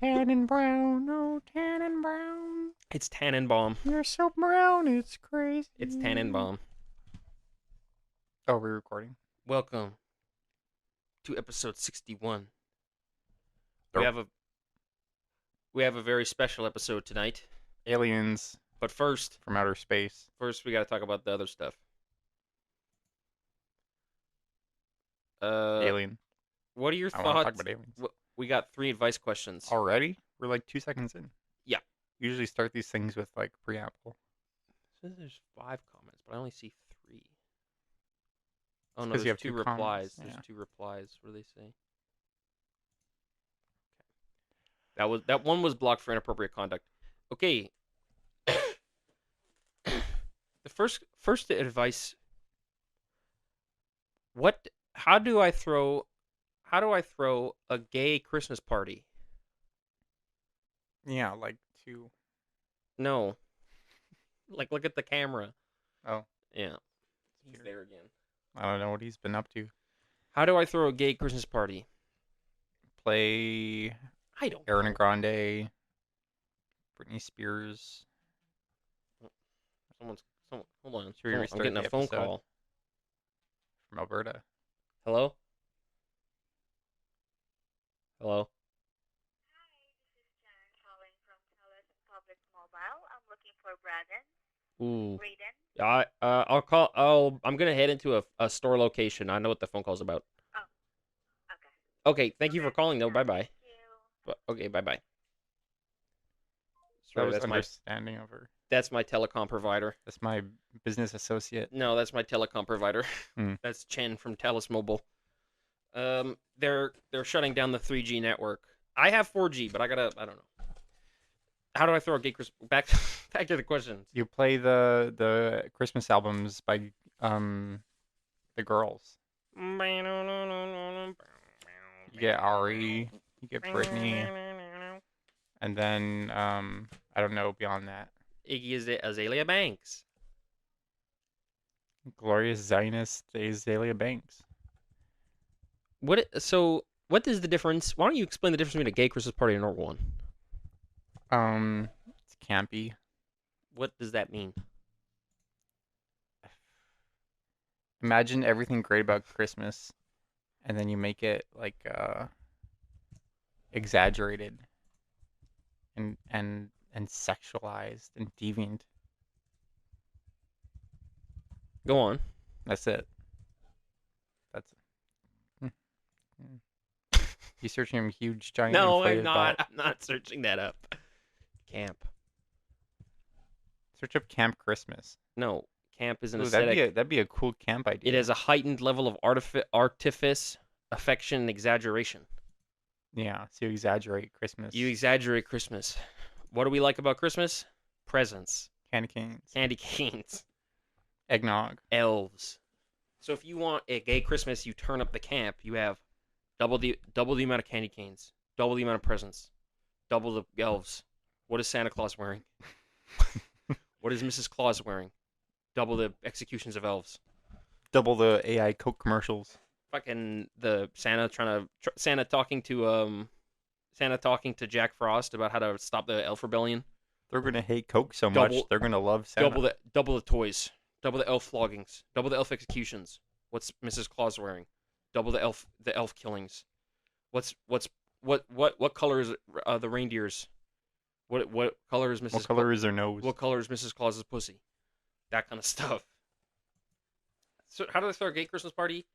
Tannenbaum, oh Tannenbaum. It's Tannenbaum. You're so brown, it's crazy. It's Tannenbaum. Oh, we're recording. Welcome to episode 61. Oh. We have a very special episode tonight. Aliens But first from outer space. we got to talk about the other stuff. Alien. What are your I want to talk thoughts? about aliens. We got 3 advice questions. Already? We're like 2 seconds in. Yeah. Usually start these things with like preamble. Says there's 5 comments, but I only see 3. Oh no, 'cause you there's have 2 two replies. comments, yeah. There's 2 replies. What do they say? That one was blocked for inappropriate conduct. Okay. The first advice. How do I throw a gay Christmas party? Yeah, like 2. No. Like, look at the camera. Oh. Yeah. He's Weird. there again. I don't know what he's been up to. How do I throw a gay Christmas party? Play I don't Ariana know. Grande, Britney Spears. Someone, hold on. Should we I'm restart getting the a phone episode? call. From Alberta. Hello? Hello? Calling from Telus Public Mobile. I'm looking for Braden. Ooh. Braden. I'll call. I'm gonna head into a store location. I know what the phone call's about. Okay. Okay, thank you for calling though. Bye bye. Thank you. Okay, bye bye. That Sorry, was that's understanding of her. that's my telecom provider. That's my business associate. No, that's my telecom provider. Hmm. That's Chen from Telus Mobile. They're shutting down the 3G network. I have 4G, but I don't know. How do I throw a gay Christmas? Back to the questions. You play the Christmas albums by the girls. You get Ari, you get Britney, and then I don't know beyond that. Iggy Azalea Banks. Glorious Zionist Azalea Banks. What is the difference? Why don't you explain the difference between a gay Christmas party and a normal one? It's campy. What does that mean? Imagine everything great about Christmas, and then you make it like exaggerated and sexualized and deviant. Go on. That's it. That's You searching him huge giant No, I'm inflated not. butt. I'm not searching that up. Camp. Search up Camp Christmas. No, camp is an Ooh, aesthetic. that'd be a cool camp idea. It has a heightened level of artifice, affection, and exaggeration. Yeah, so you exaggerate Christmas. You exaggerate Christmas. What do we like about Christmas? Presents, Candy canes, candy canes, eggnog. elves. So if you want a gay Christmas, you turn up the camp. You have double the amount of candy canes, double the amount of presents, double the elves. What is Santa Claus wearing? What is Mrs. Claus wearing? Double the executions of elves. Double the AI Coke commercials. Fucking the Santa Santa talking to Jack Frost about how to stop the elf rebellion. They're gonna hate Coke so much they're gonna love Santa. Double the toys, double the elf floggings, double the elf executions. What's Mrs. Claus wearing? Double the elf killings. What color is the reindeers? What color is Mrs. What color is their nose? What color is Mrs. Claus's pussy? That kind of stuff. So how do I throw a gay Christmas party?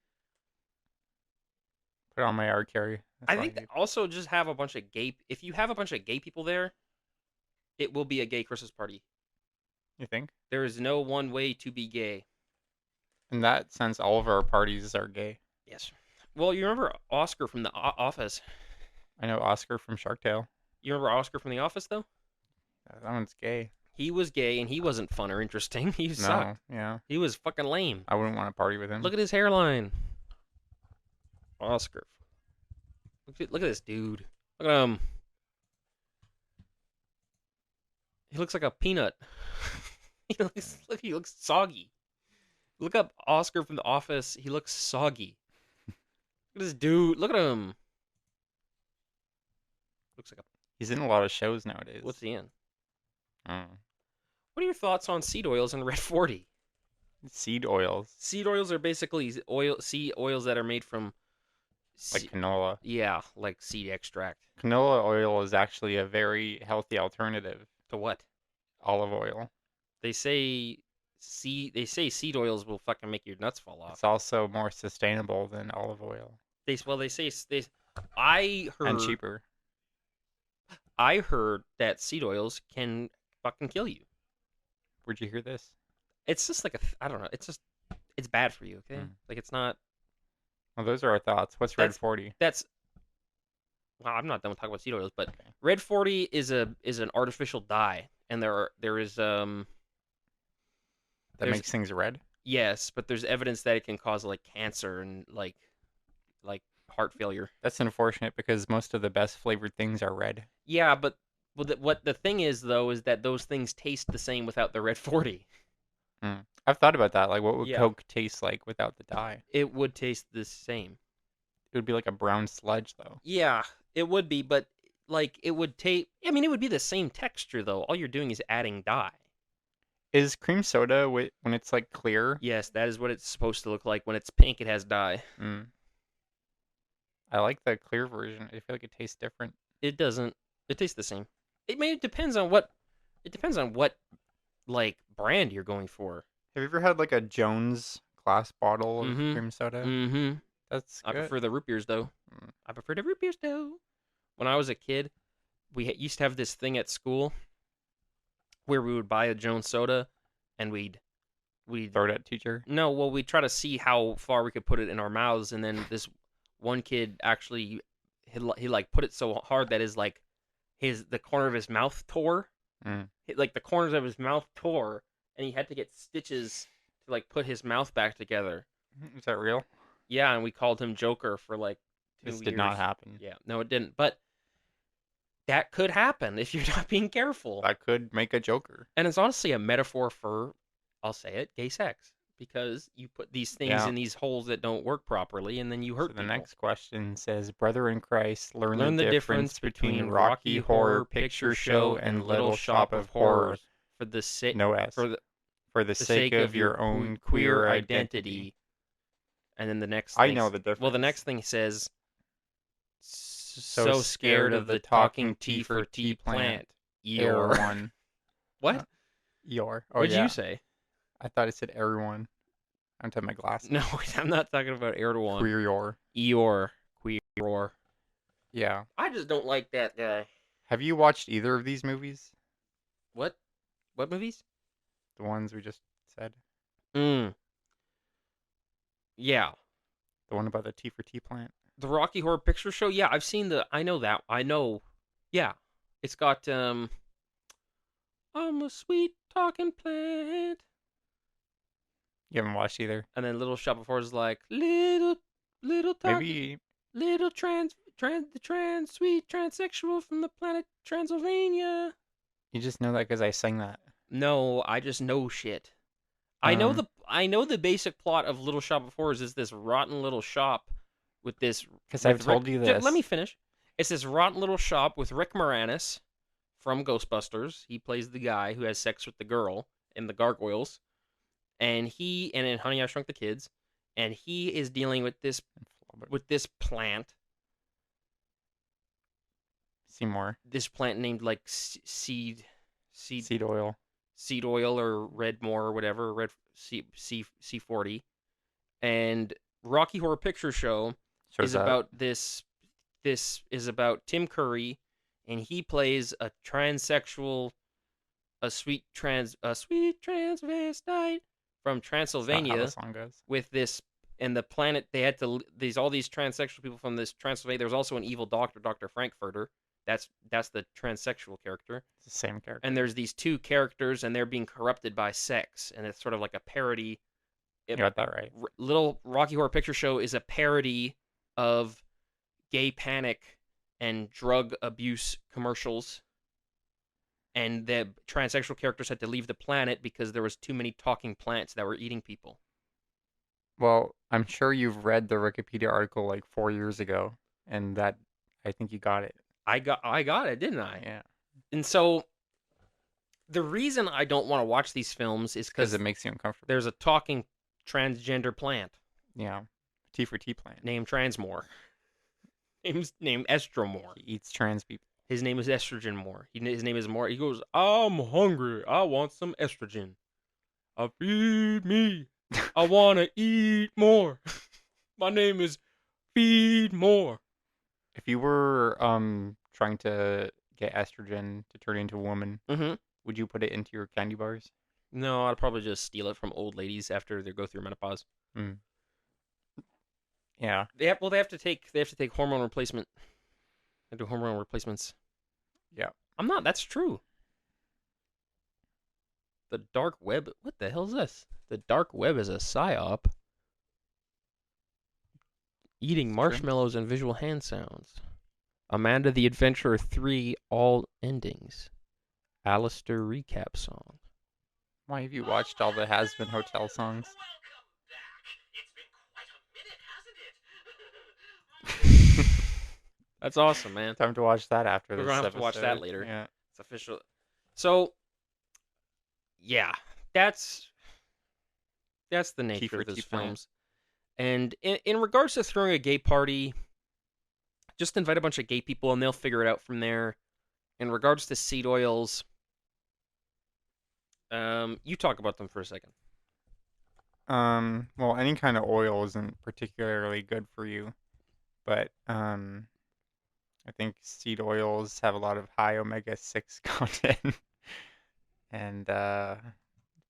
Put it on my yard carry. I think also just have a bunch of gay. If you have a bunch of gay people there, it will be a gay Christmas party. You think? There is no one way to be gay. In that sense, all of our parties are gay. Yes. Well, you remember Oscar from The Office? I know Oscar from Shark Tale. You remember Oscar from The Office, though? That one's gay. He was gay, and he wasn't fun or interesting. He sucked. No, yeah. He was fucking lame. I wouldn't want to party with him. Look at his hairline. Oscar. Look at this dude. Look at him. He looks like a peanut. He looks soggy. Look up Oscar from The Office. He looks soggy. Look at this dude. Look at him. He's in a lot of shows nowadays. What's he in? Oh. What are your thoughts on seed oils and Red 40? Seed oils, Seed oils are basically seed oils that are made from like canola. yeah, like seed extract. Canola oil is actually a very healthy alternative To what? to olive oil. They say seed oils will fucking make your nuts fall off. It's also more sustainable than olive oil They say I and heard cheaper. I heard that seed oils can fucking kill you. Where'd you hear this? It's just like I don't know. It's bad for you. Okay, like it's not. Well, those are our thoughts. What's Red 40? That's well, I'm not done with talking about seed oils, but Okay. Red 40 is an artificial dye, and there is That there's- makes things red? yes, but there's evidence that it can cause like cancer and like heart failure. That's unfortunate because most of the best flavored things are red. Yeah, but what the thing is though is that those things taste the same without the Red 40. I've thought about that. Like, what would Yeah. Coke taste like without the dye? It would taste the same. It would be like a brown sludge, though. Yeah, it would be, but like it would taste. I mean, it would be the same texture though. All you're doing is adding dye. Is cream soda when it's like clear? Yes, that is what it's supposed to look like. When it's pink, it has dye. Mm. I like the clear version. I feel like it tastes different. It doesn't. It tastes the same. It depends on what. It depends on what, like brand you're going for. Have you ever had like a Jones glass bottle of Mhm. cream soda? Mm-hmm. That's I good. prefer the root beers though. Mm. I prefer the root beers though. When I was a kid, we used to have this thing at school where we would buy a Jones soda, and we'd Throw it at teacher. no, well, we'd try to see how far we could put it in our mouths, and then this one kid actually he like put it so hard that the corner of his mouth tore. Mm. Like the corners of his mouth tore, and he had to get stitches to like put his mouth back together. Is that real? Yeah, and we called him Joker for like 2 This years. did not happen. Yeah, no, it didn't. But that could happen if you're not being careful. That could make a Joker. And it's honestly a metaphor for, I'll say it, gay sex. Because you put these things Yeah. in these holes that don't work properly, and then you hurt So the people. next question says, "Brother in Christ, learn Learn the difference between Rocky Horror Picture Show and Little Shop of Horrors. for the sake No S. For the sake of your own queer identity." And then the next I thing know the difference. Well, the next thing says, So scared of the talking T for T plant. Error Eeyore. one. What? Eeyore. Oh, What'd yeah. you say? I thought it said everyone. I don't have my glasses. No, I'm not talking about Erdogan. Queer your. Eeyore. Queer. Yeah. I just don't like that guy. Have you watched either of these movies? What? What movies? The ones we just said? Yeah. The one about the T for T plant? The Rocky Horror Picture Show? Yeah, I've seen I know that. I know. Yeah. It's got, I'm a sweet talking plant. You haven't watched either? And then Little Shop of Horrors is like, little talking, Maybe little sweet transsexual from the planet Transylvania. you just know that because I sang that. No, I just know shit. I know the basic plot of Little Shop of Horrors is this rotten little shop with this. Because I've told you this. Let me finish. It's this rotten little shop with Rick Moranis from Ghostbusters. He plays the guy who has sex with the girl in the Gargoyles, and in Honey I Shrunk the Kids, and he is dealing with this plant. Seymour. This plant named like seed oil. seed oil or Redmore or whatever, red C40. And Rocky Horror Picture Show is about this is about Tim Curry, and he plays a transsexual, a sweet transvestite from Transylvania That's not how the song goes. with this. And the planet, they had to all these transsexual people from this Transylvania. There's also an evil doctor, Dr. Frankfurter. That's the transsexual character. It's the same character. And there's these two characters, and they're being corrupted by sex, and it's sort of like a parody. You got that right. Little Rocky Horror Picture Show is a parody of gay panic and drug abuse commercials. And the transsexual characters had to leave the planet because there was too many talking plants that were eating people. Well, I'm sure you've read the Wikipedia article like 4 years ago, and that I think you got it. I got it, didn't I? Yeah, And so the reason I don't want to watch these films is because because it makes you uncomfortable. there's a talking transgender plant Yeah, T for T plant. named Transmore. Named Estromore. He eats trans people. His name is Estrogen More. His name is More. He goes, I'm hungry. I want some estrogen. Feed me. I want to eat more. My name is Feed More. If you were trying to get estrogen to turn into a woman, Mm-hmm. would you put it into your candy bars? No, I'd probably just steal it from old ladies after they go through menopause. Mm. Yeah. They have to take hormone replacement. They do hormone replacements. Yeah. I'm not. That's true. The dark web. What the hell is this? The dark web is a psyop. Eating marshmallows and visual hand sounds. Amanda the Adventurer 3 all endings. Alistair recap song. Why have you watched all the Has Been Hotel songs? That's awesome, man. Time to watch that after We're this gonna have to watch that episode. later. Yeah. It's official. So, yeah, that's the nature for of those T plant. films. And in regards to throwing a gay party, just invite a bunch of gay people and they'll figure it out from there. In regards to seed oils, you talk about them for a second. Well, any kind of oil isn't particularly good for you, but I think seed oils have a lot of high omega-6 content, and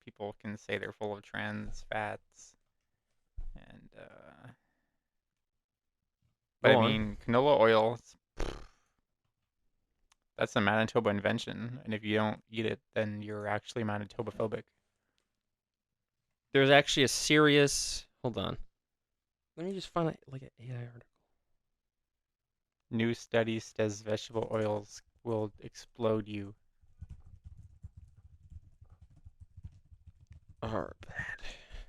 people can say they're full of trans fats, and but Go I on. mean, canola oil, that's a Manitoba invention, and if you don't eat it, then you're actually Manitoba-phobic. There's actually a serious. Hold on. Let me just find an AI article. New study says vegetable oils will explode you. Are bad.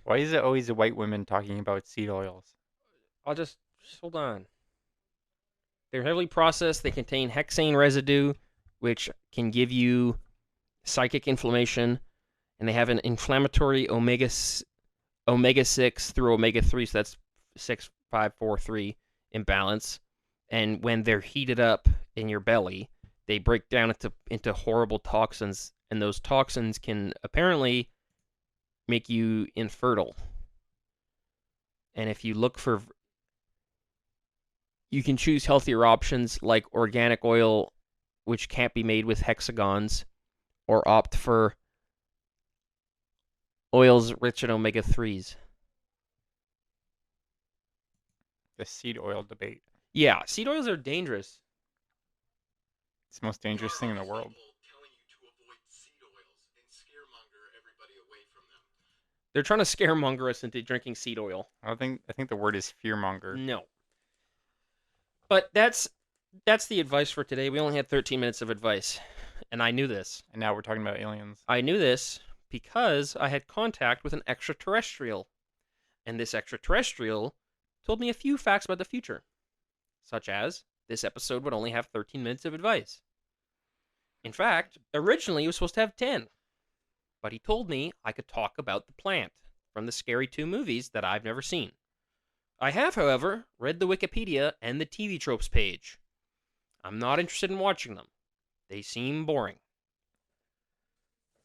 Why is it always the white women talking about seed oils? I'll just hold on. They're heavily processed. They contain hexane residue, which can give you psychic inflammation, and they have an inflammatory omega 6 through omega 3, so that's 6, 5, 4, 3 imbalance. And when they're heated up in your belly, they break down into horrible toxins, and those toxins can apparently make you infertile. And if you look for, you can choose healthier options like organic oil, which can't be made with hexagons, or opt for oils rich in omega 3s. The seed oil debate. Yeah, seed oils are dangerous. It's the most dangerous thing in the world. They're trying to scaremonger us into drinking seed oil. I think the word is fearmonger. No. But that's the advice for today. We only had 13 minutes of advice, and I knew this. And now we're talking about aliens. I knew this because I had contact with an extraterrestrial, and this extraterrestrial told me a few facts about the future, such as this episode would only have 13 minutes of advice. In fact, originally it was supposed to have 10, but he told me I could talk about the plant from the Scary 2 movies that I've never seen. I have, however, read the Wikipedia and the TV tropes page. I'm not interested in watching them. They seem boring.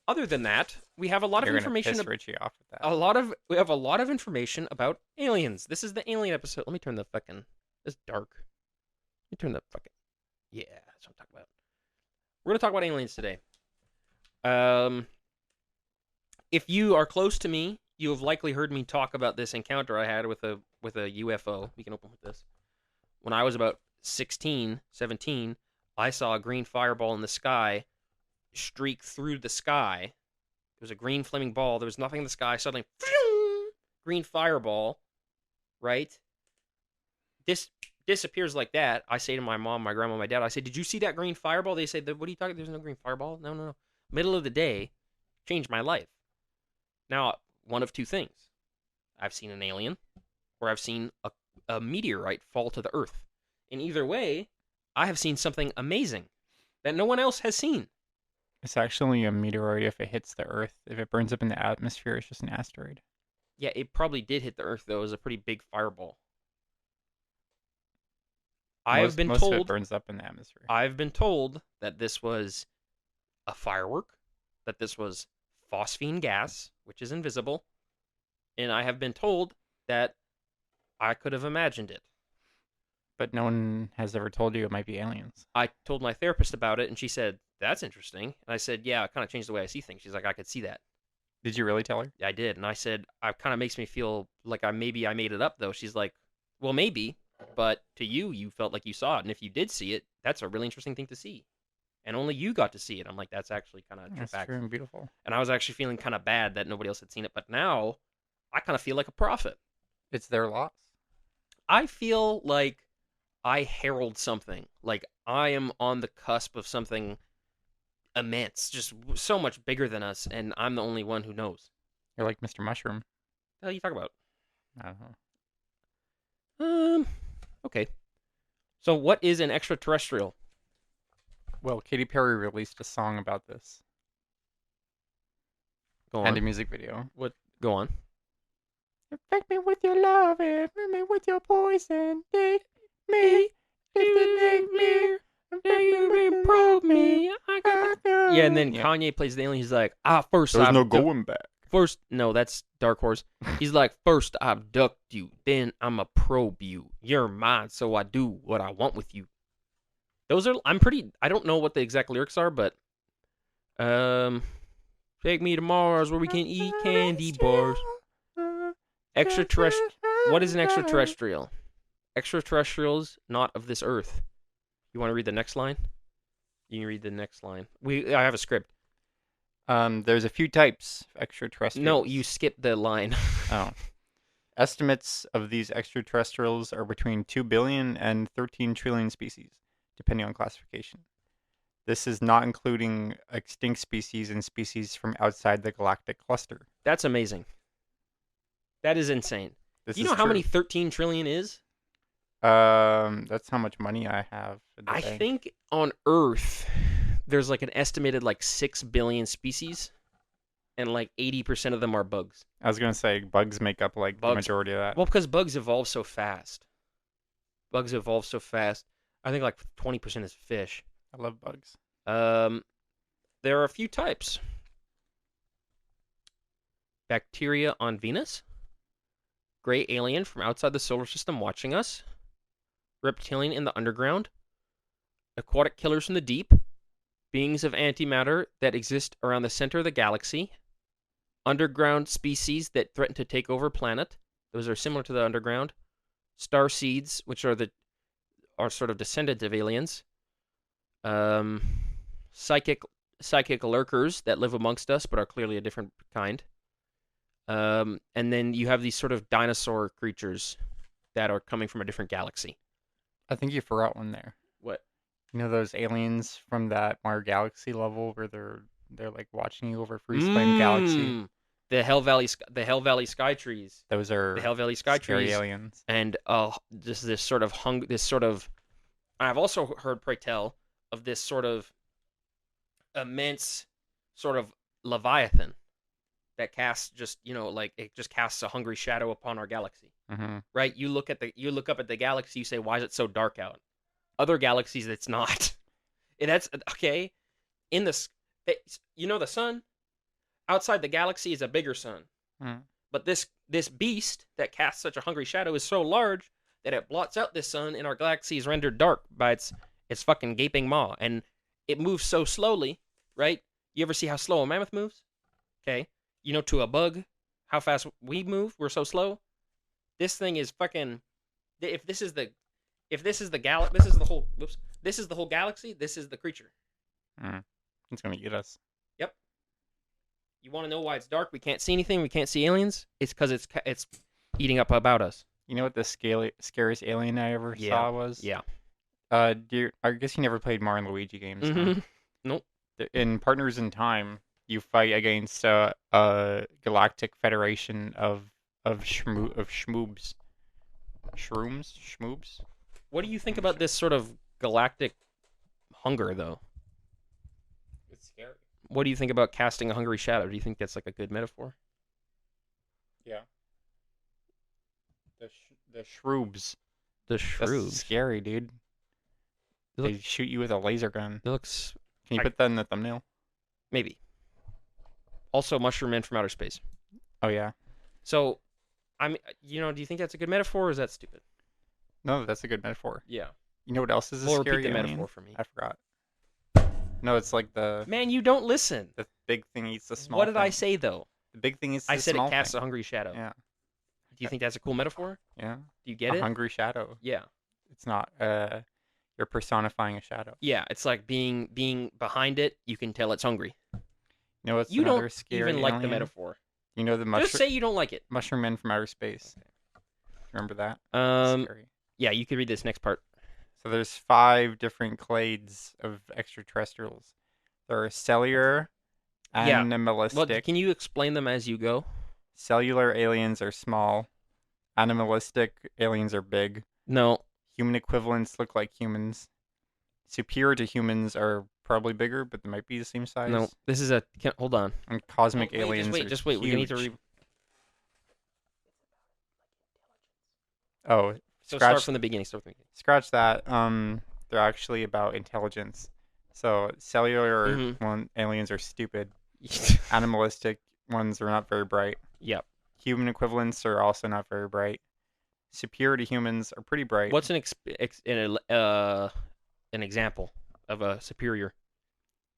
Other than that, we have a lot of information. Piss Richie off with that. We have a lot of information about aliens. This is the alien episode. Let me turn the fucking. It's dark. Let me turn the fucking. Yeah, that's what I'm talking about. We're gonna talk about aliens today. If you are close to me, you have likely heard me talk about this encounter I had with a UFO. We can open with this. When I was about 16, 17, I saw a green fireball in the sky streak through the sky. It was a green flaming ball. There was nothing in the sky. Suddenly, green fireball, right? This disappears like that. I say to my mom, my grandma, my dad, I say, did you see that green fireball? They say, what are you talking? There's no green fireball. No. Middle of the day, changed my life. Now, one of two things. I've seen an alien, or I've seen a meteorite fall to the earth. In either way, I have seen something amazing that no one else has seen. It's actually a meteoroid if it hits the Earth. If it burns up in the atmosphere, it's just an asteroid. Yeah, it probably did hit the Earth, though. It was a pretty big fireball. Most of it burns up in the atmosphere. I've been told that this was a firework, that this was phosphine gas, which is invisible, and I have been told that I could have imagined it. But no one has ever told you it might be aliens. I told my therapist about it, and she said, that's interesting. And I said, yeah, it kind of changed the way I see things. She's like, I could see that. Did you really tell her? Yeah, I did. And I said, it kind of makes me feel like I made it up, though. She's like, well, maybe. But to you felt like you saw it. And if you did see it, that's a really interesting thing to see. And only you got to see it. I'm like, that's actually kind of That's true and beautiful. And I was actually feeling kind of bad that nobody else had seen it. But now I kind of feel like a prophet. It's their loss. I feel like I herald something. Like I am on the cusp of something immense, just so much bigger than us, and I'm the only one who knows. You're like Mr. Mushroom. What the hell are you talking about? I don't know. Okay. So what is an extraterrestrial? Well, Katy Perry released a song about this. Go on. And a music video. What? Go on. Infect me with your love, infect me with your poison, take me, take me, probe me. Yeah, and then Kanye plays the alien. He's like, first there's no going back. First, no, that's Dark Horse. He's like, first I abduct you, then I'ma probe you. You're mine, so I do what I want with you. Those are, I don't know what the exact lyrics are, but, take me to Mars where we can eat candy bars. Extraterrestrial. What is an extraterrestrial? Extraterrestrials not of this earth. You want to read the next line? You can read the next line. I have a script. There's a few types of extraterrestrials. No, you skipped the line. Oh. Estimates of these extraterrestrials are between 2 billion and 13 trillion species, depending on classification. This is not including extinct species and species from outside the galactic cluster. That's amazing. That is insane. This you know how many 13 trillion is? That's how much money I have. I think on Earth, there's like an estimated 6 billion species, and 80% of them are bugs. I was going to say bugs make up the majority of that. Well, because bugs evolve so fast. I think 20% is fish. I love bugs. There are a few types. Bacteria on Venus. Gray alien from outside the solar system watching us. Reptilian in the underground. Aquatic killers in the deep. Beings of antimatter that exist around the center of the galaxy. Underground species that threaten to take over planet. Those are similar to the underground. Star seeds, which are sort of descendants of aliens. Psychic lurkers that live amongst us but are clearly a different kind. And then you have these sort of dinosaur creatures that are coming from a different galaxy. I think you forgot one there. What? You know those aliens from that Mario Galaxy level where they're watching you over Freeze Flame Galaxy? The Hell Valley Sky Trees. Those are the Hell Valley Sky scary Trees. aliens. And this sort of I've also heard, pray tell, of this sort of immense sort of Leviathan that casts it just casts a hungry shadow upon our galaxy. Mm-hmm. Right? You look up at the galaxy, you say, why is it so dark out? Other galaxies, it's not. And that's okay. The sun outside the galaxy is a bigger sun. Mm. But this beast that casts such a hungry shadow is so large that it blots out this sun, and our galaxy is rendered dark by its fucking gaping maw. And it moves so slowly, right? You ever see how slow a mammoth moves? Okay. To a bug, how fast we move, we're so slow. This thing is fucking. If this is the galaxy, this is the whole galaxy. This is the creature. It's gonna eat us. Yep. You want to know why it's dark? We can't see anything. We can't see aliens. It's because it's eating up about us. You know what the scariest alien I ever saw was? Yeah. I guess you never played Mario and Luigi games. Mm-hmm. Huh? Nope. In Partners in Time, you fight against a galactic federation of schmoobs. Shmoobs? What do you think about this sort of galactic hunger, though. It's scary. What do you think about casting a hungry shadow? Do you think that's like a good metaphor? Yeah. The shroobs. The That's shrews. scary, dude. They They shoot you with a laser gun. It looks Can you put that in the thumbnail? maybe. Also, mushroom men from outer space. Oh yeah. So, I mean, do you think that's a good metaphor, or is that stupid? No, that's a good metaphor. Yeah. You know what else is a Well, scary repeat the alien? metaphor for me. I forgot. No, it's like the Man, you don't listen. big thing eats the small What did I thing. say though? The big thing eats I the said small it casts thing. a hungry shadow. Yeah. Do you think that's a cool metaphor? Yeah. Do you get A it? hungry shadow. Yeah. It's not you're personifying a shadow. Yeah, it's like being behind it, you can tell it's hungry. You know what's You another don't scary even like the alien? metaphor. You know the Just say you don't like it. mushroom men from outer space. Remember that? Scary. Yeah, you could read this next part. So there's 5 different clades of extraterrestrials. There are cellular, Yeah. animalistic. Well, can you explain them as you go? Cellular aliens are small. Animalistic aliens are big. No. Human equivalents look like humans. Superior to humans are probably bigger, but they might be the same size. No. This is hold on. And cosmic Wait, aliens are just wait. We need to huge. read. Oh, So scratch start from the beginning. scratch that. They're actually about intelligence. So cellular Mhm. aliens are stupid. Animalistic ones are not very bright. Yep. Human equivalents are also not very bright. Superior to humans are pretty bright. What's an example of a superior?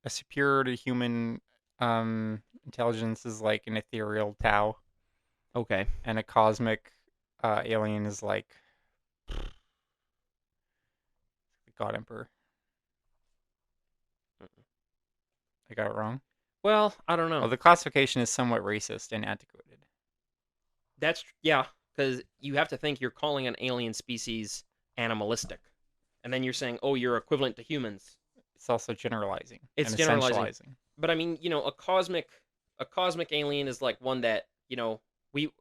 A superior to human intelligence is like an ethereal Tau, Okay. and a cosmic alien is like the God Emperor. I got it wrong. Well, I don't know. Well, the classification is somewhat racist and antiquated. That's because you have to think you're calling an alien species animalistic, and then you're saying, oh, you're equivalent to humans. It's also generalizing. It's and generalizing. essentializing. But I mean, a cosmic alien is like one that we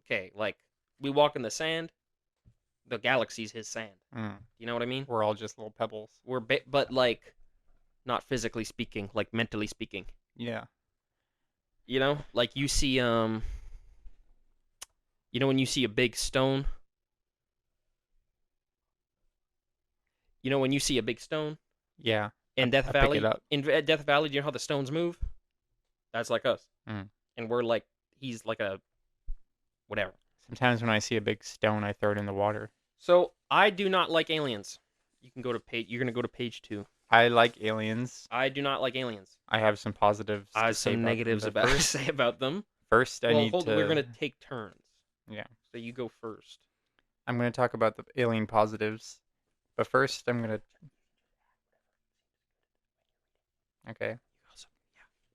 walk in the sand. The galaxy's his sand. You know what I mean? We're all just little pebbles. But like, not physically speaking, like mentally speaking. Yeah. Like you see when you see a big stone. When you see a big stone. Yeah. In Death I Valley. pick it up. In Death Valley, do you know how the stones move? That's like us. And we're like, he's like a whatever. Sometimes when I see a big stone, I throw it in the water. So I do not like aliens. You're gonna go to page 2. I like aliens. I do not like aliens. I have some positives. I have some negatives to say about them. First, We're gonna take turns. Yeah. So you go first. I'm gonna talk about the alien positives, but first I'm gonna. Okay.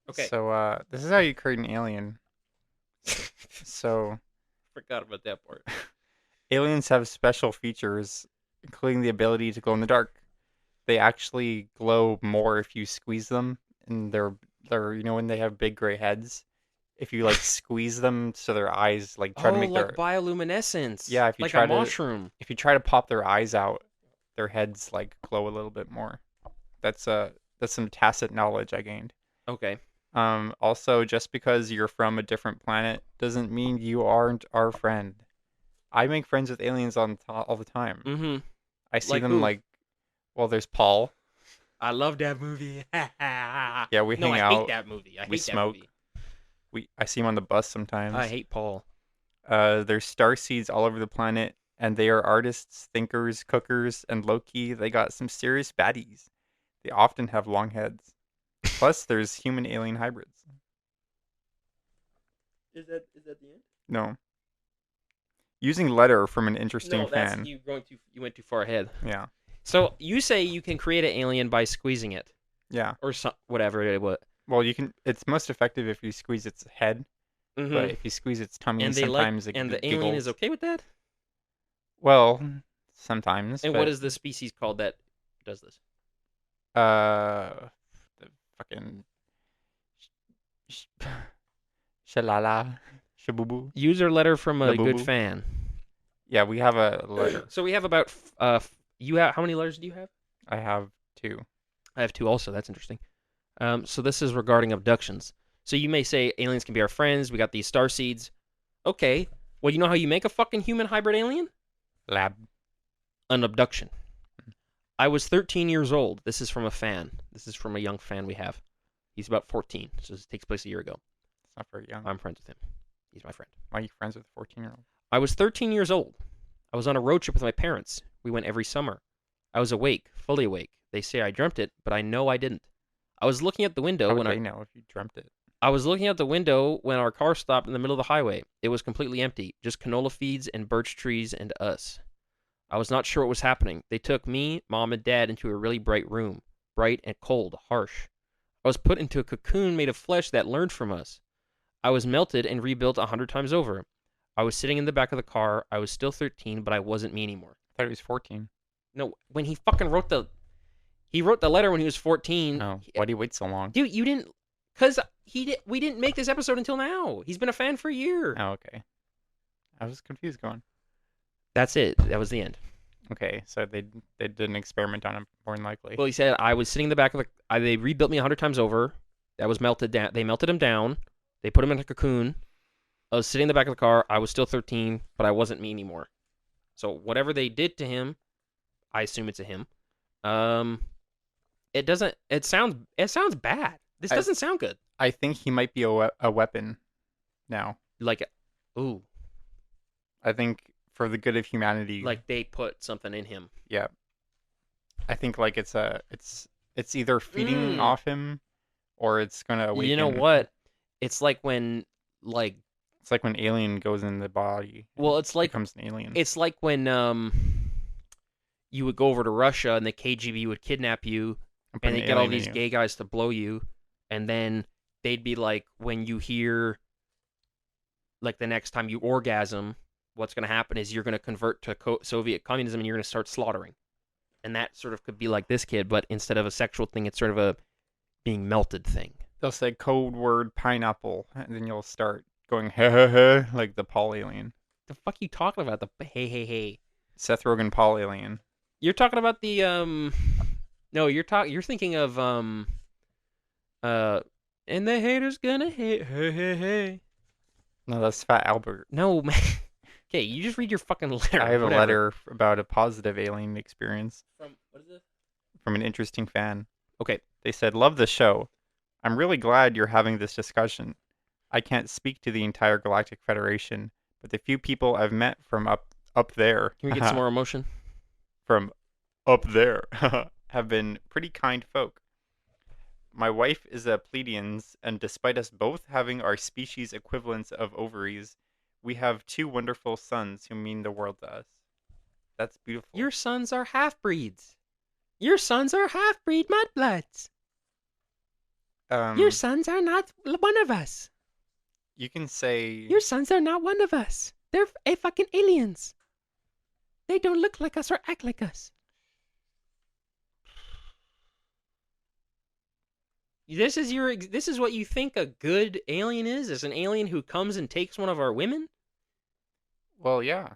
Okay. So this is how you create an alien. So Forgot about that part. aliens have special features, including the ability to glow in the dark. They actually glow more if you squeeze them, and they're when they have big gray heads. If you like squeeze them so their eyes like try to make like their bioluminescence. Yeah, if you like try a to- mushroom. if you try to pop their eyes out, their heads like glow a little bit more. That's some tacit knowledge I gained. Okay. Also, just because you're from a different planet doesn't mean you aren't our friend. I make friends with aliens all the time. Mm-hmm. I see Like them who? like, well, there's Paul. I love that movie. Yeah, we hang I out. hate that movie. I we hate smoke. that movie. I see him on the bus sometimes. I hate Paul. There's star seeds all over the planet, and they are artists, thinkers, cookers, and low-key, they got some serious baddies. They often have long heads. Plus, there's human-alien hybrids. Is that the end? No. Using letter from an interesting No, that's fan. you went too far ahead. Yeah. So you say you can create an alien by squeezing it Yeah. or whatever it was. Well, you can. It's most effective if you squeeze its head, Mm-hmm. but if you squeeze its tummy, And they sometimes like, it and the giggles. alien is okay with that. Well, sometimes. And but, what is the species called that does this? the fucking shalala shabubu. User letter from a good Labubu? fan. Yeah, we have a letter. So we have about how many letters do you have? I have 2. I have 2 also. That's interesting. So this is regarding abductions. So you may say aliens can be our friends. We got these star seeds. Okay. Well, you know how you make a fucking human hybrid alien? Lab. An abduction. I was 13 years old. This is from a fan. This is from a young fan we have. He's about 14. So this takes place a year ago. It's not very young. I'm friends with him. He's my friend. Why are you friends with a 14-year-old? I was 13 years old. I was on a road trip with my parents. We went every summer. I was awake, fully awake. They say I dreamt it, but I know I didn't. I was looking out the window How when would they know if you dreamt it? I was looking out the window when our car stopped in the middle of the highway. It was completely empty, just canola feeds and birch trees and us. I was not sure what was happening. They took me, mom, and dad into a really bright room. Bright and cold, harsh. I was put into a cocoon made of flesh that learned from us. I was melted and rebuilt 100 times over. I was sitting in the back of the car. I was still 13, but I wasn't me anymore. I thought he was 14. No, when he fucking wrote the... He wrote the letter when he was 14. No. Why do you wait so long? Dude, you didn't... Because we didn't make this episode until now. He's been a fan for a year. Oh, okay. I was confused going. That's it. That was the end. Okay, so they did an experiment on him, more than likely. Well, he said, I was sitting in the back of the... they rebuilt me 100 times over. That was melted down. They melted him down. They put him in a cocoon. I was sitting in the back of the car. I was still 13, but I wasn't me anymore. So whatever they did to him, I assume it's a him. It doesn't... It sounds bad. This doesn't sound good. I think he might be a weapon now. Like, ooh. I think for the good of humanity. Like they put something in him. Yeah. I think like it's either feeding off him or it's gonna awaken. You know what? It's like when it's like when alien goes in the body. Well, it's like becomes an alien. It's like when you would go over to Russia and the KGB would kidnap you and they get all these gay guys to blow you, and then they'd be like, when you hear like the next time you orgasm, what's going to happen is you're going to convert to Soviet communism and you're going to start slaughtering. And that sort of could be like this kid, but instead of a sexual thing, it's sort of a being melted thing. They'll say code word pineapple, and then you'll start going ha like the Paul alien. The fuck you talking about? The hey. Seth Rogen Paul alien. You're talking about the No, you're thinking of and the haters gonna hate hey. No, that's Fat Albert. No, man. Okay, you just read your fucking letter. I have a letter about a positive alien experience. From what is it? From an interesting fan. Okay. They said, "Love the show. I'm really glad you're having this discussion. I can't speak to the entire Galactic Federation, but the few people I've met from up there." Can we get some more emotion? From up there have been pretty kind folk. My wife is a Pleiadians, and despite us both having our species equivalents of ovaries, we have 2 wonderful sons who mean the world to us. That's beautiful. Your sons are half-breeds. Your sons are half-breed mudbloods. Your sons are not one of us. You can say... Your sons are not one of us. They're fucking aliens. They don't look like us or act like us. This is what you think a good alien is? Is an alien who comes and takes one of our women? Well, yeah.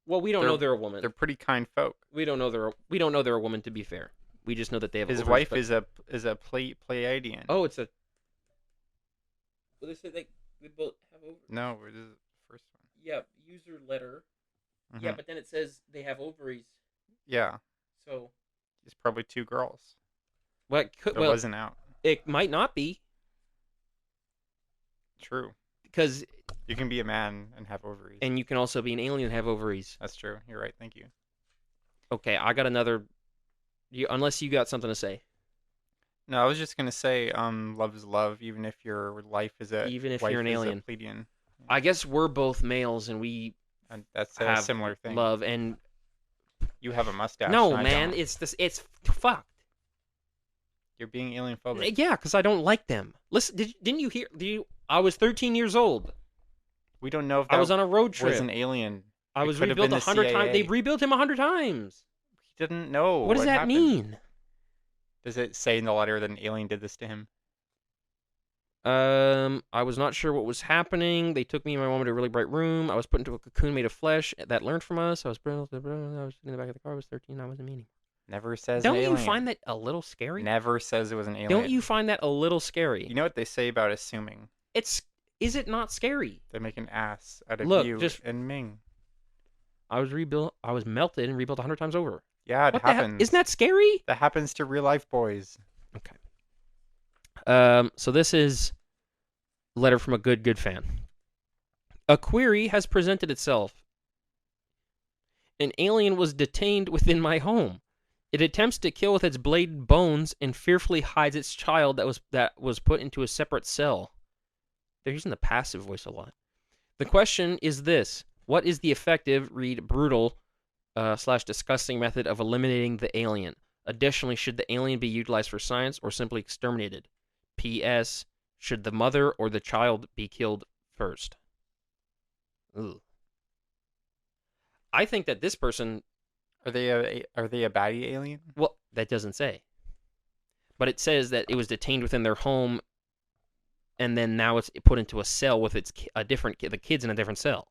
Well, we don't know they're a woman. They're pretty kind folk. We don't know they're a woman, to be fair. We just know that they have. His wife is a Pleiadian. Oh, it's a. Well, they said we both have ovaries. No, this is the first one. Yeah, user letter. Mm-hmm. Yeah, but then it says they have ovaries. Yeah. So. It's probably 2 girls. Well, it wasn't out. It might not be. True. Because you can be a man and have ovaries. And you can also be an alien and have ovaries. That's true. You're right. Thank you. Okay, I got another. Unless you got something to say. No, I was just gonna say, love is love, even if your life is even if you're an alien. Pleiadian. I guess we're both males, and that's a similar thing. Love and you have a mustache. No, man, it's fucked. You're being alien phobic. Yeah, because I don't like them. Listen, didn't you hear? I was 13 years old. We don't know if that I was on a road trip. Was an alien. I was rebuilt 100 times. They rebuilt him 100 times. He didn't know. What does that mean? Does it say in the letter that an alien did this to him? I was not sure what was happening. They took me and my mom to a really bright room. I was put into a cocoon made of flesh that learned from us. I was in the back of the car. I was 13. I wasn't meaning. Never says Don't an you alien. find that a little scary? Never says it was an alien. Don't you find that a little scary? You know what they say about assuming? Is it not scary? They make an ass out of Look, you just- and Ming. I was melted and rebuilt 100 times over. Yeah, it What the hell? happens. Isn't that scary? That happens to real life boys. Okay. So this is a letter from a good fan. A query has presented itself. An alien was detained within my home. It attempts to kill with its bladed bones and fearfully hides its child that was put into a separate cell. They're using the passive voice a lot. The question is this: what is the effective, read brutal, / disgusting method of eliminating the alien? Additionally, should the alien be utilized for science or simply exterminated? P.S. Should the mother or the child be killed first? Ooh. I think that this person, Are they a baddie alien? well, that doesn't say. But it says that it was detained within their home, and then now it's put into a cell with the kids in a different cell.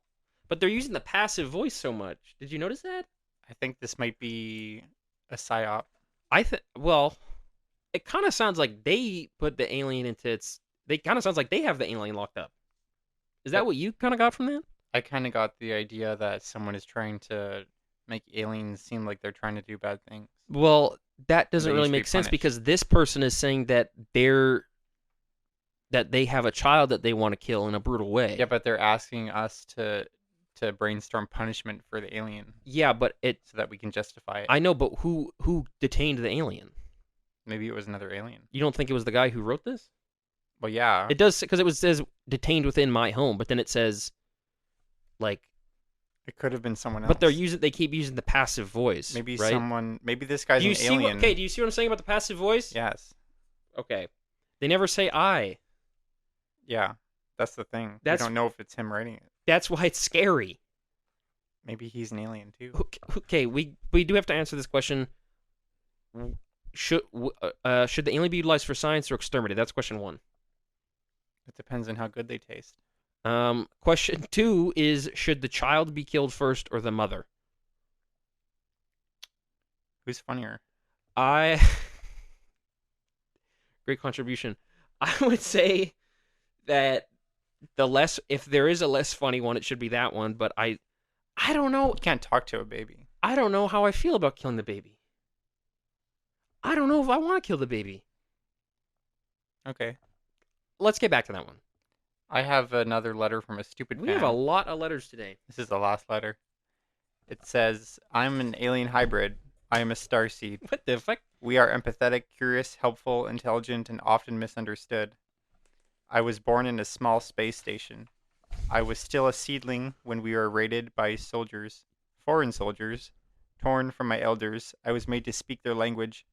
But they're using the passive voice so much. Did you notice that? I think this might be a psyop. Well, it kind of sounds like they put the alien into its. They kind of sounds like they have the alien locked up. Is that what you kind of got from that? I kind of got the idea that someone is trying to make aliens seem like they're trying to do bad things. Well, that doesn't They really should be make sense punished. because this person is saying that they have a child that they want to kill in a brutal way. Yeah, but they're asking us to brainstorm punishment for the alien Yeah, but so that we can justify it. I know, but who detained the alien? Maybe it was another alien. You don't think it was the guy who wrote this? Well, yeah. It does, because it says detained within my home, but then it says like. It could have been someone else. But they keep using the passive voice. Maybe right? Maybe this guy's Do you an see alien. do you see what I'm saying about the passive voice? Yes. Okay. They never say I. Yeah. That's the thing. That's- We don't know if it's him writing it. That's why it's scary. Maybe he's an alien too. Okay, we do have to answer this question. Should the alien be utilized for science or exterminated? That's question 1. It depends on how good they taste. Question 2 is, should the child be killed first or the mother? Who's funnier? Great contribution. I would say that if there is a less funny one, it should be that one, but I don't know. You can't talk to a baby. I don't know how I feel about killing the baby. I don't know if I want to kill the baby. Okay. Let's get back to that one. I have another letter from a stupid We fan. have a lot of letters today. This is the last letter. It says, I'm an alien hybrid. I am a starseed. What the fuck? We are empathetic, curious, helpful, intelligent, and often misunderstood. I was born in a small space station. I was still a seedling when we were raided by soldiers, foreign soldiers, torn from my elders. I was made to speak their language.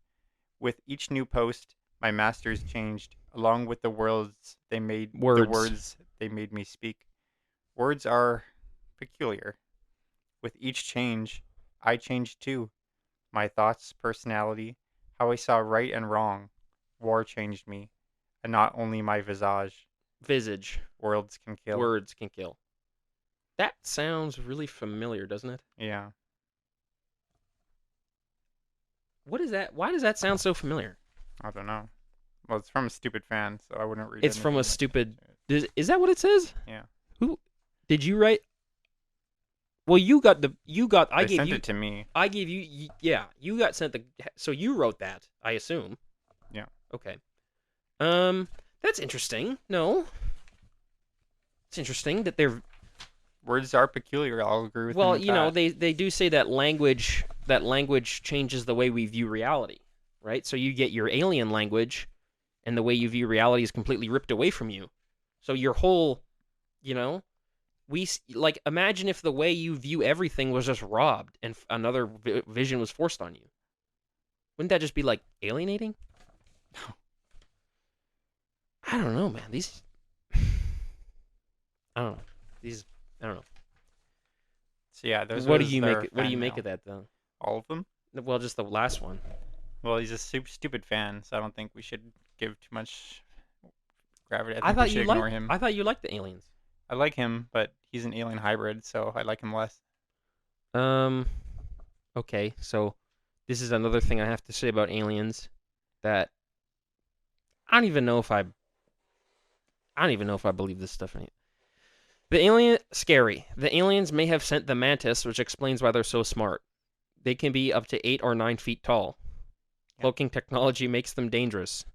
With each new post, my masters changed, along with the words they made me speak. Words are peculiar. With each change, I changed too. My thoughts, personality, how I saw right and wrong. War changed me, and not only my visage. Visage. Words can kill. Words can kill. That sounds really familiar, doesn't it? Yeah. What is that? Why does that sound so familiar? I don't know. Well, it's from a stupid fan, so I wouldn't read. It's from a anything like stupid. that. Is that what it says? Yeah. Who did you write? Well, I They gave sent you. it to me. I gave you. Yeah, you got sent the. So you wrote that, I assume. Yeah. Okay. That's interesting. No. It's interesting that they're. Words are peculiar. I'll agree with. Well, him with you know, that. they do say that language changes the way we view reality, right? So you get your alien language, and the way you view reality is completely ripped away from you. So your whole, you know, imagine if the way you view everything was just robbed and another vision was forced on you. Wouldn't that just be like alienating? I don't know, man. I don't know. So yeah, those. What do you make of that though? All of them. Well, just the last one. Well, he's a stupid fan, so I don't think we should give too much gravity. I I think thought we should you ignore liked. him. I thought you liked the aliens. I like him, but he's an alien hybrid, so I like him less. Okay, so This is another thing I have to say about aliens that I don't even know if I believe this stuff. Scary. The aliens may have sent the mantis, which explains why they're so smart. They can be up to 8 or 9 feet tall. Cloaking technology makes them dangerous.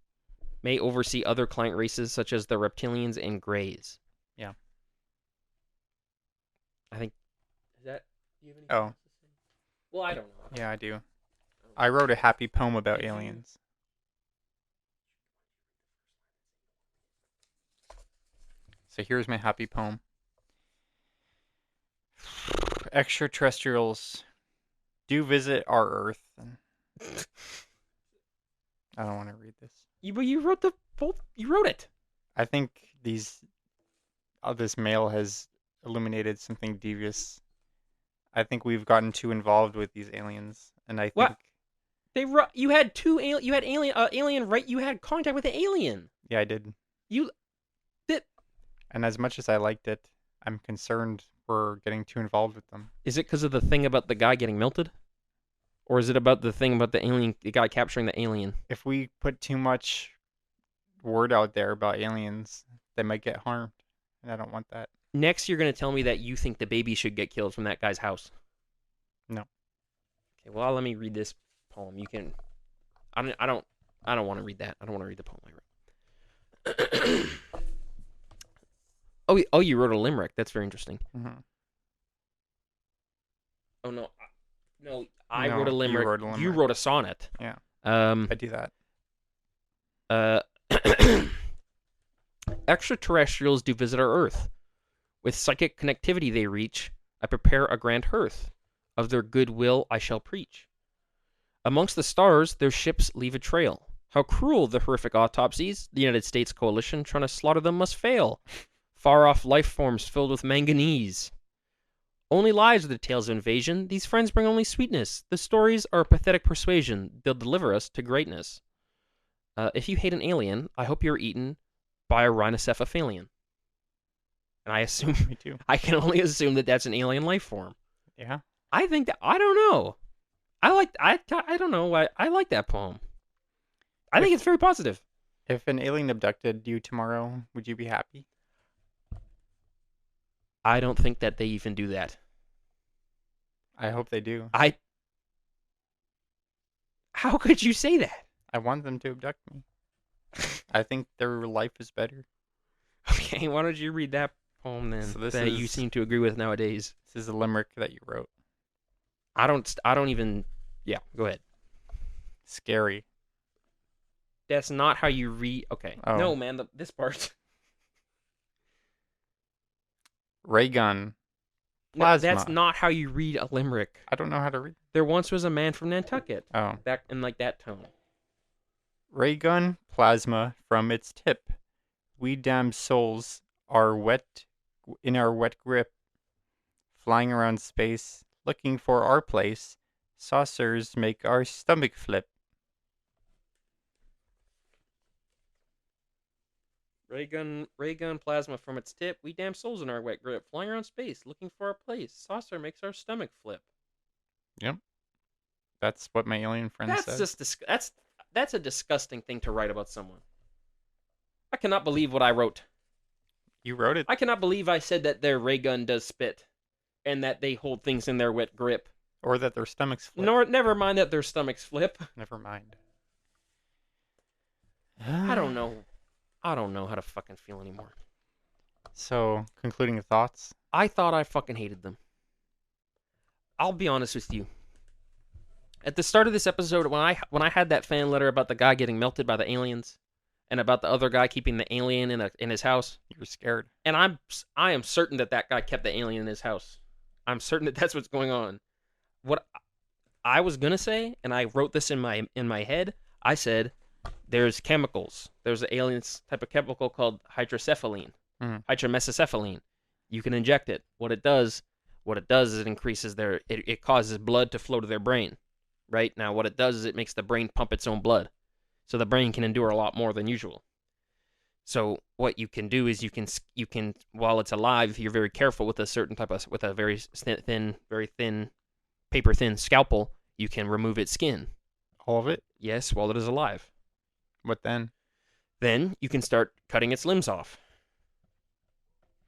May oversee other client races such as the reptilians and greys. Yeah. I think. Is that? Do you have anything Oh. else to say? Well, I don't know. Yeah, I do. I wrote a happy poem about aliens. So here's my happy poem. Extraterrestrials do visit our Earth. I don't want to read this. You wrote you wrote it. I think this mail has illuminated something devious. I think we've gotten too involved with these aliens, and I think you had alien right? You had contact with the alien. Yeah, I did. And as much as I liked it, I'm concerned we're getting too involved with them. Is it because of the thing about the guy getting melted? Or is it about the thing about the guy capturing the alien? If we put too much word out there about aliens, they might get harmed. And I don't want that. Next, you're going to tell me that you think the baby should get killed from that guy's house. No. Okay, well, let me read this poem. You can... I don't want to read that. I don't want to read the poem I wrote. Oh, you wrote a limerick. That's very interesting. Mm-hmm. Oh, no. I wrote a limerick. You wrote a limerick. You wrote a sonnet. Yeah. I do that. Extraterrestrials do visit our Earth. With psychic connectivity they reach, I prepare a grand hearth. Of their goodwill I shall preach. Amongst the stars, their ships leave a trail. How cruel the horrific autopsies. The United States coalition trying to slaughter them must fail. Far-off life forms filled with manganese. Only lies are the tales of invasion. These friends bring only sweetness. The stories are a pathetic persuasion. They'll deliver us to greatness. If you hate an alien, I hope you're eaten by a rhinocephalian. And I assume... Me too. I can only assume that that's an alien life form. Yeah. I think that... I don't know. I don't know why... I like that poem. I think it's very positive. If an alien abducted you tomorrow, would you be happy? I don't think that they even do that. I hope they do. How could you say that? I want them to abduct me. I think their life is better. Okay, why don't you read that poem then? So this you seem to agree with nowadays. This is a limerick that you wrote. I don't even... Yeah, go ahead. Scary. That's not how you read... Okay. Oh. No, man, this part... Ray gun. No, Plasma. that's not how you read a limerick. I don't know how to read. There once was a man from Nantucket. Oh. Back in like that tone. Ray gun plasma from its tip. We damn souls are wet in our wet grip. Flying around space, looking for our place. Saucers make our stomach flip. Ray gun plasma from its tip. We damn souls in our wet grip. Flying around space, looking for our place. Saucer makes our stomach flip. Yep. That's what my alien friend said. That's a disgusting thing to write about someone. I cannot believe what I wrote. You wrote it. I cannot believe I said that their ray gun does spit, and that they hold things in their wet grip. Or that their stomachs flip. Never mind that their stomachs flip. Never mind. I don't know. I don't know how to fucking feel anymore. So, concluding thoughts? I thought I fucking hated them. I'll be honest with you. At the start of this episode, when I had that fan letter about the guy getting melted by the aliens, and about the other guy keeping the alien in his house, you were scared. And I am certain that guy kept the alien in his house. I'm certain that that's what's going on. What I was gonna say, and I wrote this in my head. I said, there's chemicals. There's an alien type of chemical called hydrocephaline, hydromesocephaline. You can inject it. What it does is it increases it causes blood to flow to their brain. Right? Now, what it does is it makes the brain pump its own blood. So the brain can endure a lot more than usual. So what you can do is you can while it's alive, you're very careful with a certain type of, with a very thin, paper thin scalpel, You can remove its skin. All of it? Yes, while it is alive. What then? Then you can start cutting its limbs off.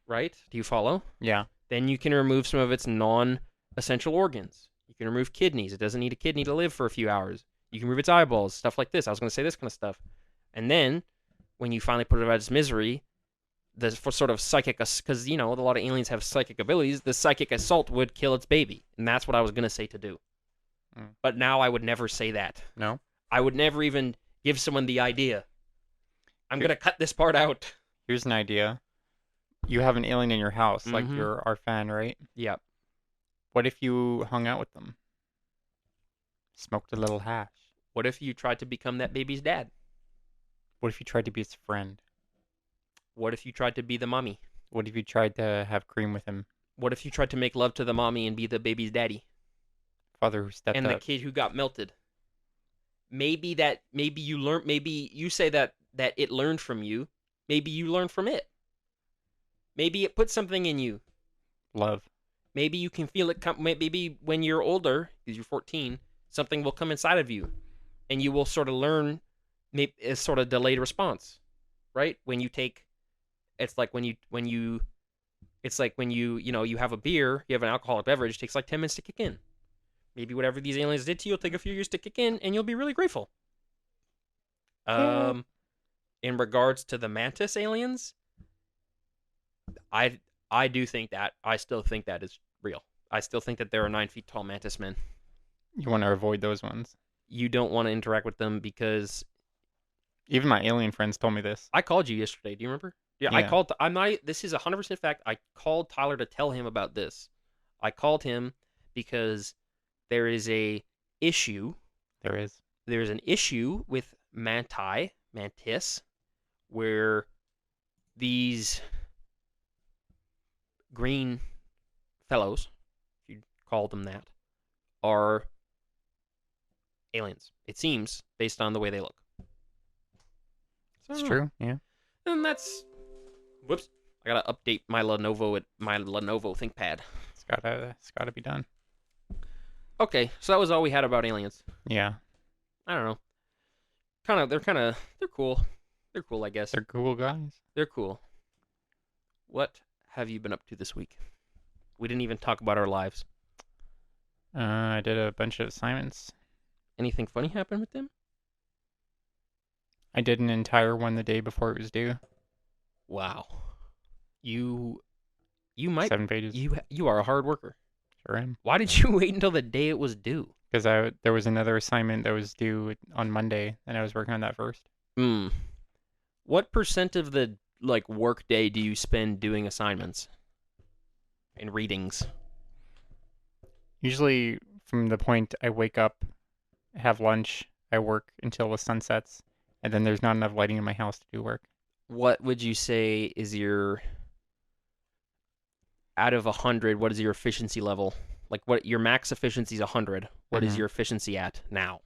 Right? Do you follow? Yeah. Then you can remove some of its non-essential organs. You can remove kidneys. It doesn't need a kidney to live for a few hours. You can remove its eyeballs, stuff like this. I was going to say this kind of stuff. And then, when you finally put it out of its misery, the sort of psychic, because, you know, a lot of aliens have psychic abilities, the psychic assault would kill its baby. And that's what I was going to say to do. But now I would never say that. No? I would never even give someone the idea. I'm going to cut this part out. Here's an idea. You have an alien in your house, like Mhm. you're our fan, right? Yep. What if you hung out with them? Smoked a little hash? What if you tried to become that baby's dad? What if you tried to be his friend? What if you tried to be the mommy? What if you tried to have cream with him? What if you tried to make love to the mommy and be the baby's daddy? Father who stepped And the up. kid who got melted. Maybe you say that it learned from you. Maybe you learned from it. Maybe it put something in you. Love. Maybe you can feel it come. Maybe when you're older, because you're 14, something will come inside of you, and you will sort of learn. Maybe a sort of delayed response, right? When you take, it's like when you you have a beer, you have an alcoholic beverage, it takes like 10 minutes to kick in. Maybe whatever these aliens did to you will take a few years to kick in, and you'll be really grateful. In regards to the mantis aliens, I do think that I still think that is real. I still think that there are 9 feet tall mantis men. You want to avoid those ones. You don't want to interact with them because Even my alien friends told me this. I called you yesterday. Do you remember? Yeah, I Yeah. called. I'm not. This is 100% fact. I called Tyler to tell him about this. I called him because there is a issue. There is. There's an issue with mantis, where these green fellows, if you call them that, are aliens. It seems, based on the way they look. It's true. Yeah. And that's... Whoops. I gotta update my Lenovo ThinkPad. It's gotta be done. Okay, so that was all we had about aliens. Yeah. I don't know. They're cool. They're cool, I guess. They're cool guys. They're cool. What have you been up to this week? We didn't even talk about our lives. I did a bunch of assignments. Anything funny happen with them? I did an entire one the day before it was due. Wow. You might 7 pages. you are a hard worker. Sure am. Why did you wait until the day it was due? Because there was another assignment that was due on Monday, and I was working on that first. What percent of the work day do you spend doing assignments and readings? Usually, from the point I wake up, have lunch, I work until the sun sets, and then there's not enough lighting in my house to do work. What would you say is your, out of 100, what is your efficiency level? Like, what your max efficiency is 100. What is Mhm. your efficiency at now?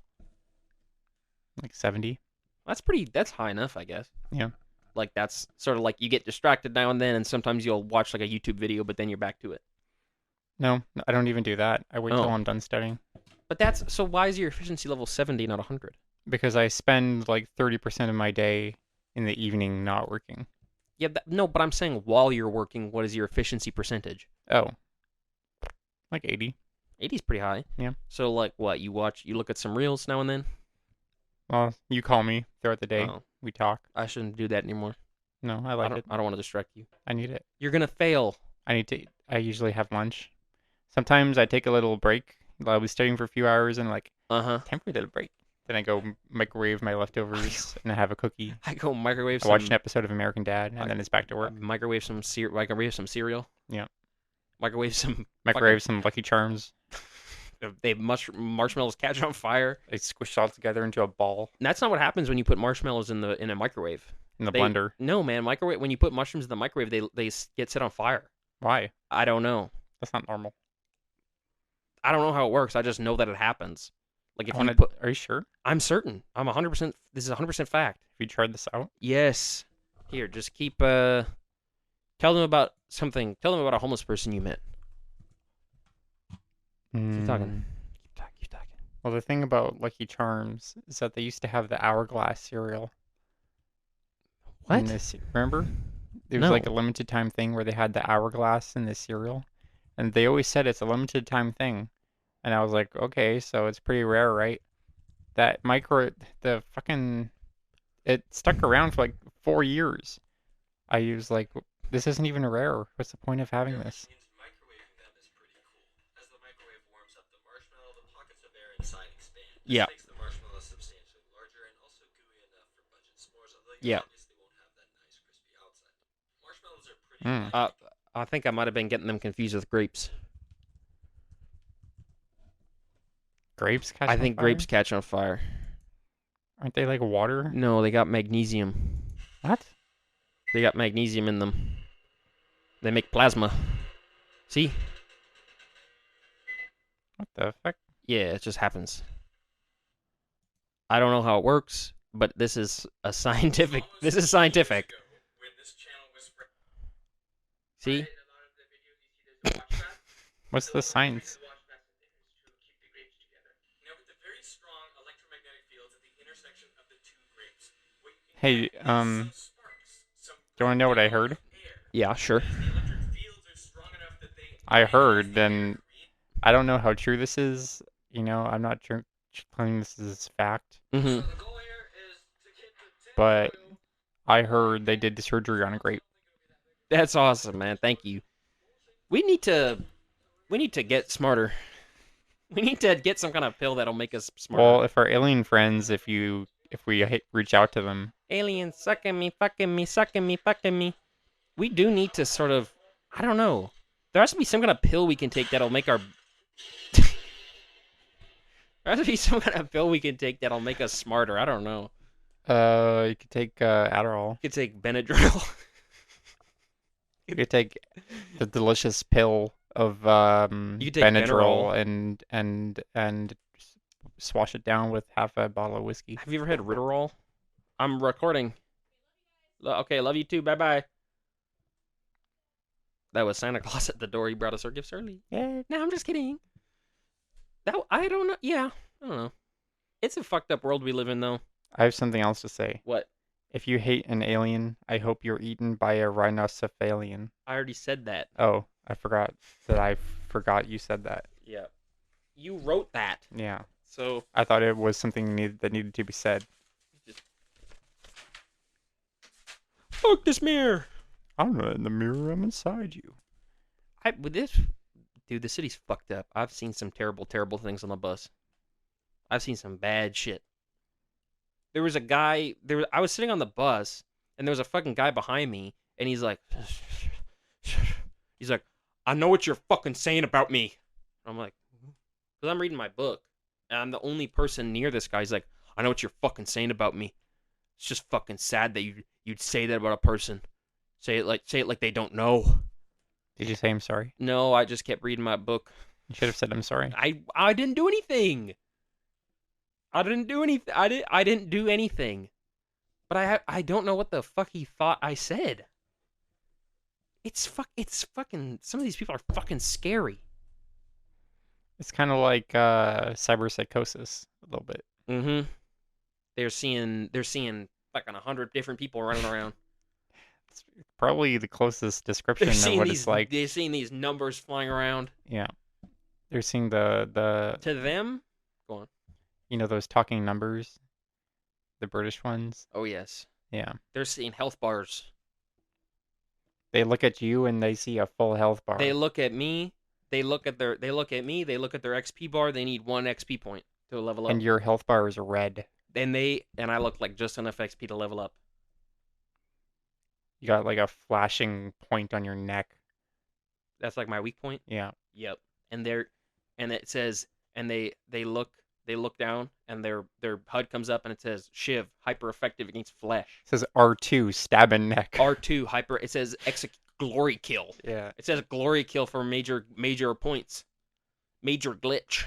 Like 70. That's high enough, I guess. Yeah. Like, that's sort of like you get distracted now and then, and sometimes you'll watch like a YouTube video, but then you're back to it. No, I don't even do that. I wait till Oh. I'm done studying. But so why is your efficiency level 70, not 100? Because I spend like 30% of my day in the evening not working. Yeah, no, but I'm saying while you're working, what is your efficiency percentage? Oh. Like 80. 80 is pretty high. Yeah. So, like, what? You look at some reels now and then? Well, you call me throughout the day. Oh, We talk. I shouldn't do that anymore. No, I like it. I don't want to distract you. I need it. You're gonna fail. I usually have lunch. Sometimes I take a little break. I'll be studying for a few hours and like, time for a little break. Then I go microwave my leftovers and I have a cookie. I go microwave I watch an episode of American Dad and then it's back to work. Microwave some cereal. Yeah. Microwave some Microwave some Lucky Charms. they marshmallows catch on fire. They squish all together into a ball And that's not what happens when you put marshmallows in a microwave. in the blender. No, man, microwave. When you put mushrooms in the microwave, they get set on fire. Why? I don't know. That's not normal. I don't know how it works. I just know that it happens. Like if Are you sure? I'm certain. I'm 100%. This is 100% fact. Have you tried this out? Yes. Here, just keep. Tell them about something. Tell them about a homeless person you met. Keep talking. Keep talking. Well, the thing about Lucky Charms is that they used to have the hourglass cereal in What? this. Remember? It was No. like a limited time thing where they had the hourglass in the cereal, and they always said it's a limited time thing. And I was like, okay, so it's pretty rare, right? That the fucking, it stuck around for like 4 years. I was like, this isn't even rare. What's the point of having this? Microwaving them is pretty cool. As the microwave warms up the marshmallow, the pockets of air inside expand. This Yeah. makes the marshmallow substantially larger and also gooey enough for budget s'mores, although you Yeah. obviously won't have that nice crispy outside. Marshmallows are pretty Mm. light. I think I might have been getting them confused with grapes. Grapes catch I on think fire? grapes catch on fire. Aren't they like water? No, they got magnesium. What? They got magnesium in them. They make plasma. See? What the fuck? Yeah, it just happens. I don't know how it works, but this is a scientific. This is scientific. See? What's the science? Now, with the very strong electromagnetic fields at the intersection of the two grapes, what you can Hey, get is some sparks, some do you want to know what I heard? air. Yeah, sure. As the electric fields are strong enough that they I heard, ionise the air, and I don't know how true this is. You know, I'm not claiming this is fact, Mm-hmm. So the goal here is to keep the tip but oil. I heard they did the surgery on a grape. That's awesome, man. Thank you. We need to get smarter. We need to get some kind of pill that'll make us smarter. Well, if our alien friends, if we reach out to them, Aliens sucking me, fucking me, sucking me, fucking me. We do need to sort of, I don't know. There has to be some kind of pill we can take that'll make our. There has to be some kind of pill we can take that'll make us smarter. I don't know. you could take Adderall. You could take Benadryl. You could take the delicious pill of You could take Benadryl and swash it down with half a bottle of whiskey. Have you ever had Ritterol? I'm recording. Okay, love you too. Bye bye. That was Santa Claus at the door. He brought us our gifts early. Yeah. No, I'm just kidding. I don't know. Yeah, I don't know. It's a fucked up world we live in, though. I have something else to say. What? If you hate an alien, I hope you're eaten by a rhinocephalian. I already said that. Oh, I forgot that I forgot you said that. Yeah. You wrote that. Yeah. So. I thought it was something that needed to be said. Fuck this mirror. I'm not in the mirror, I'm inside you. With this, dude, the city's fucked up. I've seen some terrible, terrible things on the bus. I've seen some bad shit. There was a guy. I was sitting on the bus, and there was a fucking guy behind me, and he's like, I know what you're fucking saying about me. I'm like, because I'm reading my book, and I'm the only person near this guy. He's like, I know what you're fucking saying about me. It's just fucking sad that you'd say that about a person. Say it like they don't know. Did you say I'm sorry? No, I just kept reading my book. You should have said I'm sorry. I didn't do anything. I didn't do anything. I didn't do anything. But I don't know what the fuck he thought I said. It's fucking some of these people are fucking scary. It's kind of like cyberpsychosis a little bit. Mm-hmm. They're seeing fucking 100 different people running around. It's probably the closest description of what it's like. They're seeing these numbers flying around. Yeah. They're seeing the To them, go on. you know, those talking numbers, the British ones. Oh yes. Yeah. They're seeing health bars. They look at you and they see a full health bar. They look at me. They look at their XP bar. They need 1 XP point to level up. And your health bar is red. And I look like just enough XP to level up. You got like a flashing point on your neck. That's like my weak point. Yeah. Yep. And it says, and they look down, and their HUD comes up, and it says Shiv, hyper effective against flesh. It says R2, stab in neck. R2 hyper. It says glory kill. Yeah. It says glory kill for major points. Major glitch.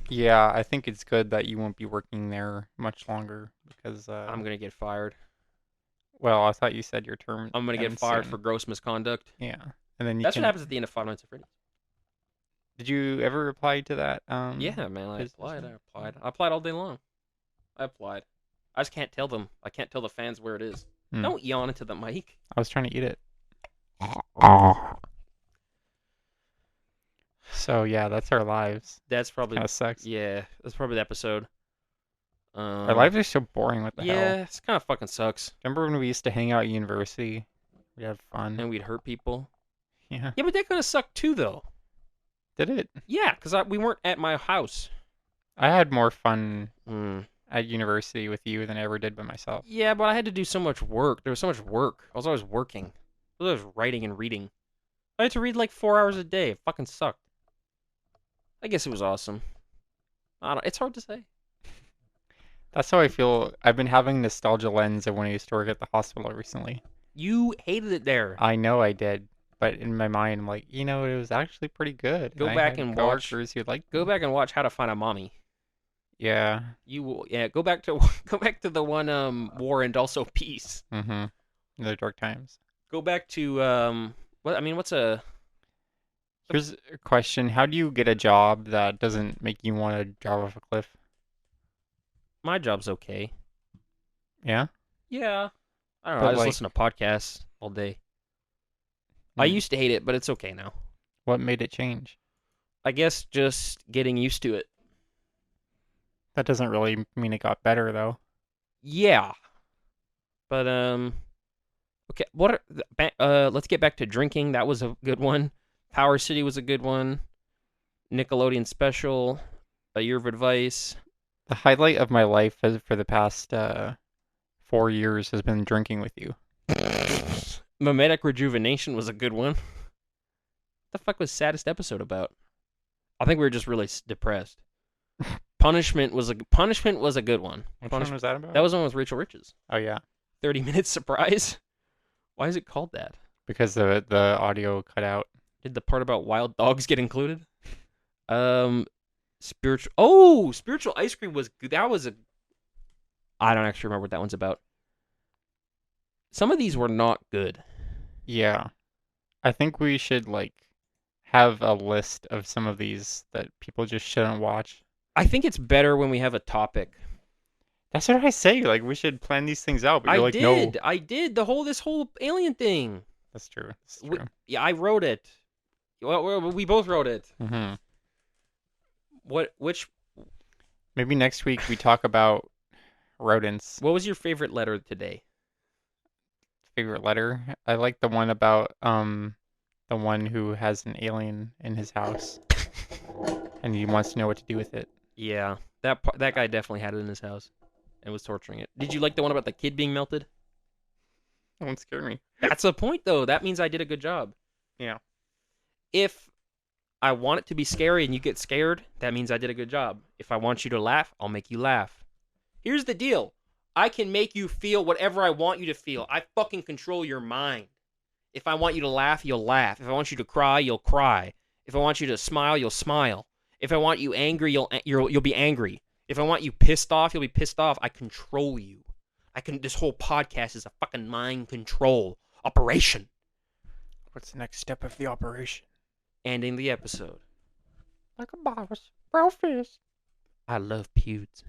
Yeah, I think it's good that you won't be working there much longer because I'm gonna get fired. well, I thought you said your term. I'm gonna get ends fired soon. for gross misconduct. Yeah, and then you That's can. what happens at the end of Five Nights at Freddy's. Did you ever reply to that? Yeah, man, I business applied. one? I applied all day long. I applied. I just can't tell them. I can't tell the fans where it is. Hmm. Don't yawn into the mic. I was trying to eat it. So yeah, that's our lives. That's probably Kind of sucks. yeah. That's probably the episode. Our lives are so boring. What the hell? Yeah, it's kind of fucking sucks. Remember when we used to hang out at university? We had fun. And we'd hurt people. Yeah. Yeah, but that kind of sucked too, though. Did it? Yeah, because we weren't at my house. I had more fun Hmm. at university with you than I ever did by myself. Yeah, but I had to do so much work. There was so much work. I was always working. I was always writing and reading. I had to read like 4 hours a day. It fucking sucked. I guess it was awesome. I don't. It's hard to say. That's how I feel. I've been having nostalgia lens of when I used to work at the hospital recently. You hated it there. I know I did, but in my mind, I'm like, it was actually pretty good. Go I back had and watch- coworkers who liked Go me. back and watch How to Find a Mommy. Yeah. You will. Yeah. Go back to go back to the one War and also Peace. Mm-hmm. The dark times. Go back to what I mean. What's a Here's a question: how do you get a job that doesn't make you want to drive off a cliff? my job's okay. Yeah. Yeah. I don't know. But, I just like- listen to podcasts all day. I Hmm. used to hate it, but it's okay now. What made it change? I guess just getting used to it. That doesn't really mean it got better, though. Yeah. But okay, let's get back to drinking. That was a good one. Power City was a good one. Nickelodeon special, A Year of Advice. The highlight of my life for the past 4 years has been drinking with you. Mimetic Rejuvenation was a good one. What the fuck was saddest episode about? I think we were just really depressed. Punishment was a good one. Which one was that about? That was one with Rachel Riches. Oh yeah, 30-minute surprise. Why is it called that? because the audio cut out. Did the part about wild dogs get included? Spiritual ice cream was good. That was I don't actually remember what that one's about. Some of these were not good. Yeah, I think we should have a list of some of these that people just shouldn't watch. I think it's better when we have a topic. That's what I say. Like we should plan these things out. But you're I like, did. no. I did this whole alien thing. That's true. That's We- true. Yeah, I wrote it. Well, we both wrote it. Hmm. Which? Maybe next week we talk about rodents. What was your favorite letter today? Favorite letter? I like the one about the one who has an alien in his house and he wants to know what to do with it. Yeah, that guy definitely had it in his house and was torturing it. Did you like the one about the kid being melted? That one scared me. That's the point, though. That means I did a good job. Yeah. If I want it to be scary and you get scared, that means I did a good job. If I want you to laugh, I'll make you laugh. Here's the deal. I can make you feel whatever I want you to feel. I fucking control your mind. If I want you to laugh, you'll laugh. If I want you to cry, you'll cry. If I want you to smile, you'll smile. If I want you angry, you'll be angry. If I want you pissed off, you'll be pissed off. I control you. This whole podcast is a fucking mind control operation. What's the next step of the operation? Ending the episode. Like a boss. Bro fish. I love pewds.